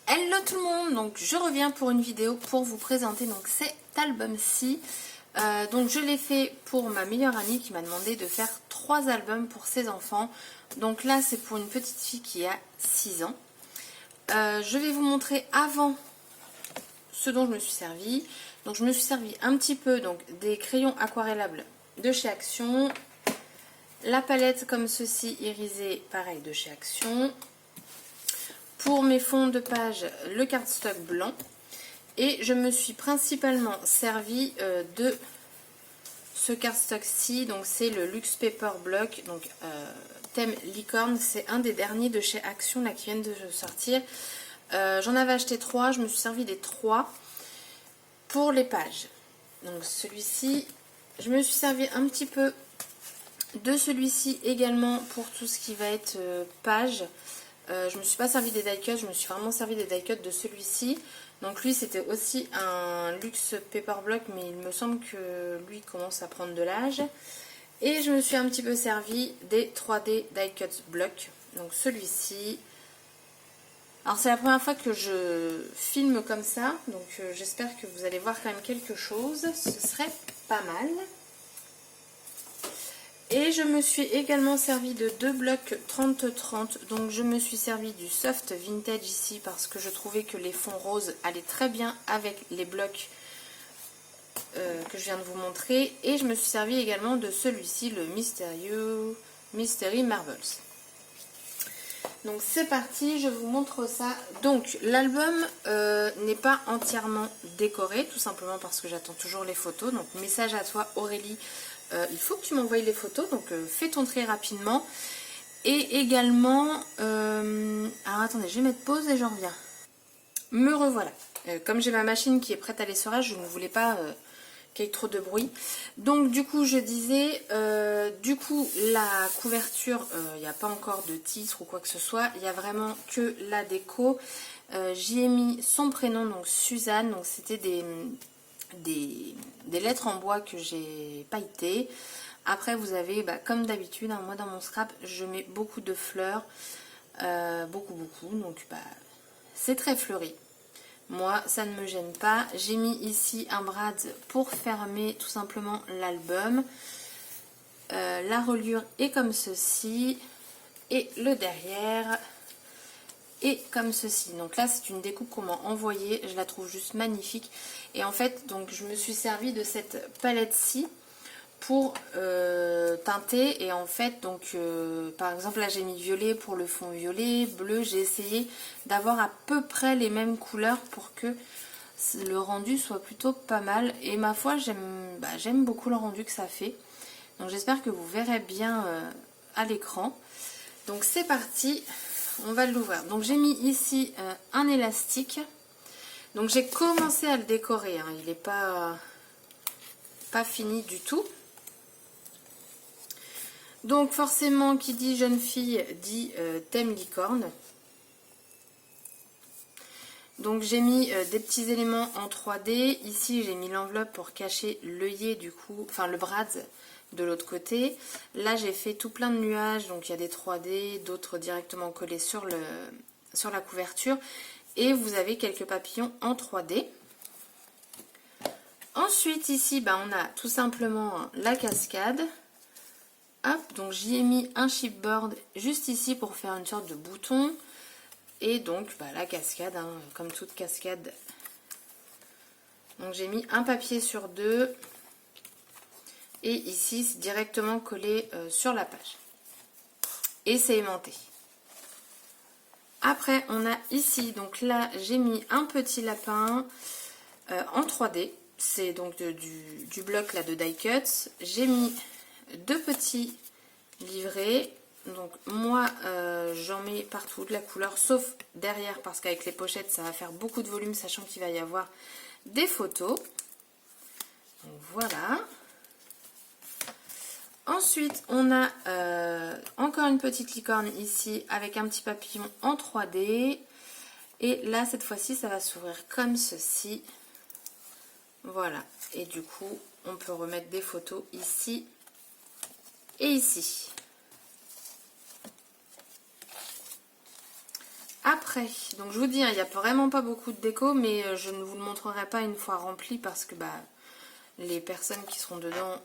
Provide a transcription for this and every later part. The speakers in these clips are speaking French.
Hello tout le monde, donc je reviens pour une vidéo pour vous présenter donc cet album-ci. Donc je l'ai fait pour ma meilleure amie qui m'a demandé de faire 3 albums pour ses enfants. Donc là c'est pour une petite fille qui a 6 ans. Je vais vous montrer avant ce dont je me suis servi. Donc je me suis servi un petit peu donc des crayons aquarellables de chez Action. La palette comme ceci irisée, pareil de chez Action. Pour mes fonds de page, le cardstock blanc. Et je me suis principalement servi de ce cardstock-ci. Donc c'est le Luxe Paper Block, donc thème licorne. C'est un des derniers de chez Action là, qui viennent de sortir. J'en avais acheté 3, je me suis servi des 3 pour les pages. Donc celui-ci, je me suis servi un petit peu de celui-ci également pour tout ce qui va être page. Je me suis pas servi des die cuts, je me suis vraiment servi des die cuts de celui-ci. Donc lui c'était aussi un luxe paper block, mais il me semble que lui commence à prendre de l'âge. Et je me suis un petit peu servi des 3D die cuts block. Donc celui-ci. Alors c'est la première fois que je filme comme ça, donc j'espère que vous allez voir quand même quelque chose. Ce serait pas mal. Et je me suis également servi de 2 blocs 30-30. Donc je me suis servi du soft vintage ici parce que je trouvais que les fonds roses allaient très bien avec les blocs que je viens de vous montrer. Et je me suis servi également de celui-ci, le Mystery Marbles. Donc c'est parti, je vous montre ça. Donc l'album n'est pas entièrement décoré, tout simplement parce que j'attends toujours les photos. Donc message à toi Aurélie. Il faut que tu m'envoies les photos, donc fais ton tri rapidement. Et également, alors attendez, je vais mettre pause et j'en reviens. Me revoilà. Comme j'ai ma machine qui est prête à l'essorage, je ne voulais pas qu'il y ait trop de bruit. Donc du coup, je disais, la couverture, il n'y a pas encore de titre ou quoi que ce soit. Il y a vraiment que la déco. J'y ai mis son prénom, donc Suzanne. Donc c'était des lettres en bois que j'ai pailletées. Après vous avez comme d'habitude, hein, moi dans mon scrap je mets beaucoup de fleurs, beaucoup donc c'est très fleuri. Moi ça ne me gêne pas. J'ai mis ici un brad pour fermer tout simplement l'album. La reliure est comme ceci et le derrière et comme ceci. Donc là c'est une découpe qu'on m'a envoyée, je la trouve juste magnifique. Et en fait donc je me suis servi de cette palette-ci pour teinter. Et en fait donc par exemple là j'ai mis violet pour le fond violet, bleu. J'ai essayé d'avoir à peu près les mêmes couleurs pour que le rendu soit plutôt pas mal. Et ma foi j'aime beaucoup le rendu que ça fait. Donc j'espère que vous verrez bien à l'écran. Donc c'est parti. On va l'ouvrir. Donc j'ai mis ici un élastique. Donc j'ai commencé à le décorer. Hein. Il n'est pas fini du tout. Donc forcément, qui dit jeune fille dit thème licorne. Donc j'ai mis des petits éléments en 3D. Ici j'ai mis l'enveloppe pour cacher l'œillet du coup, enfin le brad de l'autre côté. Là j'ai fait tout plein de nuages, donc il y a des 3D, d'autres directement collés sur la couverture. Et vous avez quelques papillons en 3D. Ensuite ici on a tout simplement la cascade. Hop, donc j'y ai mis un chipboard juste ici pour faire une sorte de bouton. Et donc la cascade, hein, comme toute cascade. Donc j'ai mis un papier sur 2. Et ici c'est directement collé sur la page. Et c'est aimanté. Après on a ici, donc là j'ai mis un petit lapin en 3D. C'est donc du bloc là de die cuts. J'ai mis 2 petits livrets. Donc moi j'en mets partout de la couleur sauf derrière parce qu'avec les pochettes ça va faire beaucoup de volume sachant qu'il va y avoir des photos. Donc voilà. Ensuite on a encore une petite licorne ici avec un petit papillon en 3D. Et là cette fois-ci ça va s'ouvrir comme ceci. Voilà. Et du coup on peut remettre des photos ici et ici. Après, donc je vous dis, hein, il n'y a vraiment pas beaucoup de déco, mais je ne vous le montrerai pas une fois rempli parce que les personnes qui seront dedans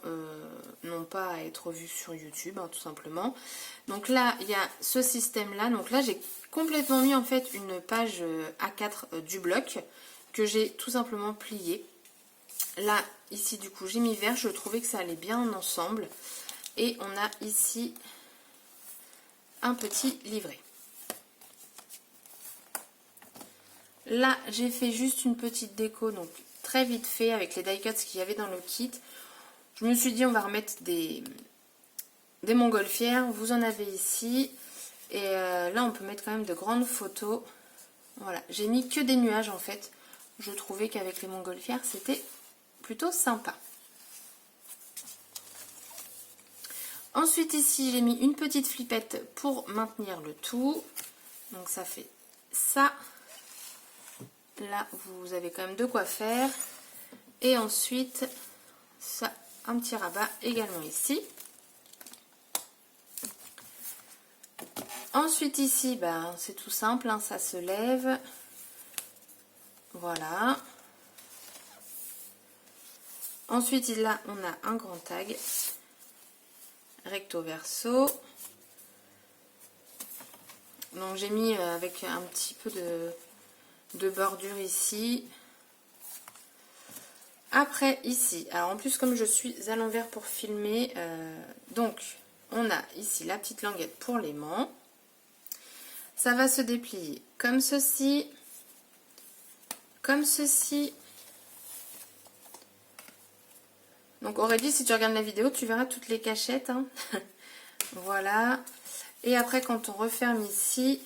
n'ont pas à être vues sur YouTube, hein, tout simplement. Donc là, il y a ce système-là. Donc là, j'ai complètement mis en fait une page A4 du bloc que j'ai tout simplement pliée. Là, ici, du coup, j'ai mis vert. Je trouvais que ça allait bien ensemble. Et on a ici un petit livret. Là, j'ai fait juste une petite déco, donc très vite fait, avec les die cuts qu'il y avait dans le kit. Je me suis dit, on va remettre des montgolfières. Vous en avez ici. Et là, on peut mettre quand même de grandes photos. Voilà, j'ai mis que des nuages en fait. Je trouvais qu'avec les montgolfières, c'était plutôt sympa. Ensuite, ici, j'ai mis une petite flippette pour maintenir le tout. Donc, ça fait ça. Là, vous avez quand même de quoi faire. Et ensuite, ça, un petit rabat également ici. Ensuite, ici, c'est tout simple, hein, ça se lève. Voilà. Ensuite, là, on a un grand tag. Recto verso. Donc, j'ai mis avec un petit peu de bordure ici. Après, ici, alors en plus, comme je suis à l'envers pour filmer, donc, on a ici la petite languette pour l'aimant. Ça va se déplier comme ceci. Comme ceci. Donc Aurélie, si tu regardes la vidéo, tu verras toutes les cachettes. Hein. Voilà. Et après, quand on referme ici,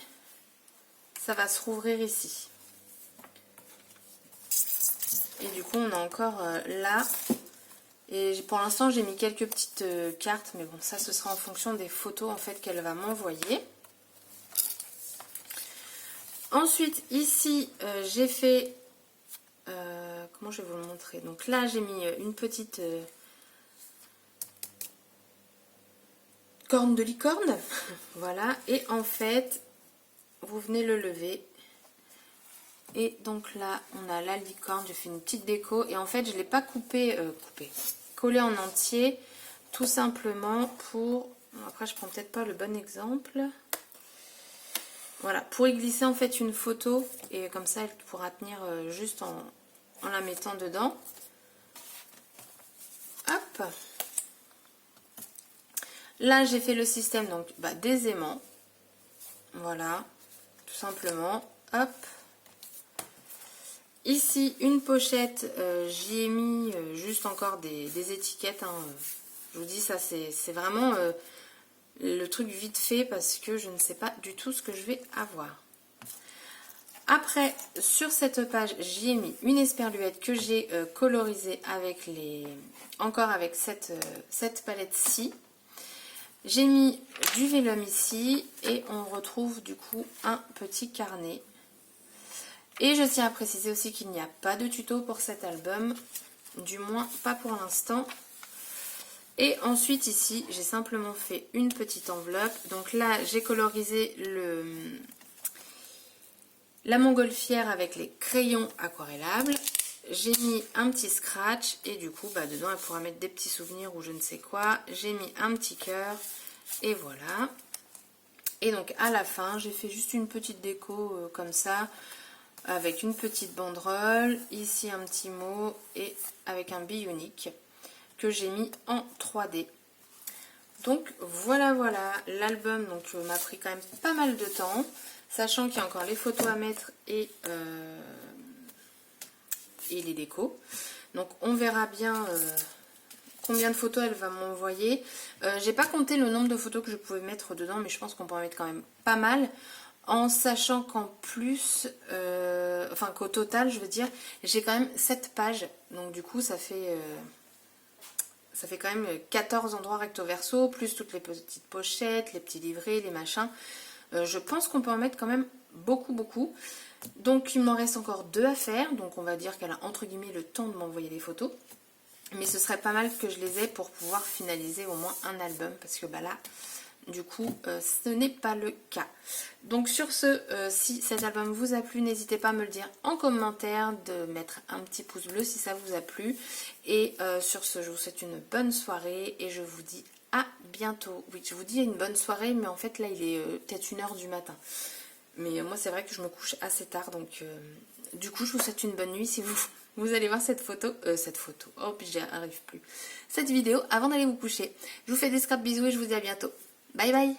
ça va se rouvrir ici. Et du coup, on a encore là. Et pour l'instant, j'ai mis quelques petites cartes. Mais bon, ça, ce sera en fonction des photos en fait qu'elle va m'envoyer. Ensuite, ici, j'ai fait... comment je vais vous le montrer? Donc là, j'ai mis une petite corne de licorne. Voilà. Et en fait, vous venez le lever. Et donc là, on a la licorne. J'ai fait une petite déco. Et en fait, je ne l'ai pas collé en entier. Tout simplement pour... Après, je prends peut-être pas le bon exemple. Voilà, pour y glisser en fait une photo. Et comme ça, elle pourra tenir juste en la mettant dedans. Hop. Là, j'ai fait le système donc des aimants. Voilà, tout simplement. Hop. Ici, une pochette. J'y ai mis juste encore des étiquettes. Hein. Je vous dis, ça, c'est vraiment le truc vite fait parce que je ne sais pas du tout ce que je vais avoir. Après, sur cette page, j'y ai mis une esperluette que j'ai colorisée avec encore avec cette palette-ci. J'ai mis du vélum ici et on retrouve du coup un petit carnet. Et je tiens à préciser aussi qu'il n'y a pas de tuto pour cet album, du moins pas pour l'instant. Et ensuite ici, j'ai simplement fait une petite enveloppe. Donc là, j'ai colorisé la montgolfière avec les crayons aquarellables. J'ai mis un petit scratch et du coup, dedans, elle pourra mettre des petits souvenirs ou je ne sais quoi. J'ai mis un petit cœur et voilà. Et donc, à la fin, j'ai fait juste une petite déco comme ça, avec une petite banderole. Ici, un petit mot et avec un billet unique que j'ai mis en 3D. Donc, voilà, l'album m'a pris quand même pas mal de temps. Sachant qu'il y a encore les photos à mettre et les décos. Donc on verra bien combien de photos elle va m'envoyer. J'ai pas compté le nombre de photos que je pouvais mettre dedans, mais je pense qu'on peut en mettre quand même pas mal. En sachant qu'en plus, enfin qu'au total, je veux dire, j'ai quand même 7 pages. Donc du coup, ça fait quand même 14 endroits recto verso, plus toutes les petites pochettes, les petits livrets, les machins. Je pense qu'on peut en mettre quand même beaucoup. Donc il m'en reste encore 2 à faire. Donc on va dire qu'elle a entre guillemets le temps de m'envoyer les photos. Mais ce serait pas mal que je les ai pour pouvoir finaliser au moins un album. Parce que là, Du coup, ce n'est pas le cas. Donc sur ce, si cet album vous a plu, n'hésitez pas à me le dire en commentaire, de mettre un petit pouce bleu si ça vous a plu. Et sur ce, je vous souhaite une bonne soirée et je vous dis à bientôt. Oui, je vous dis une bonne soirée, mais en fait là, il est peut-être 1h du matin. Mais moi, c'est vrai que je me couche assez tard, donc du coup, je vous souhaite une bonne nuit si vous allez voir cette photo, oh puis j'y arrive plus, cette vidéo avant d'aller vous coucher. Je vous fais des scraps bisous et je vous dis à bientôt. Bye bye.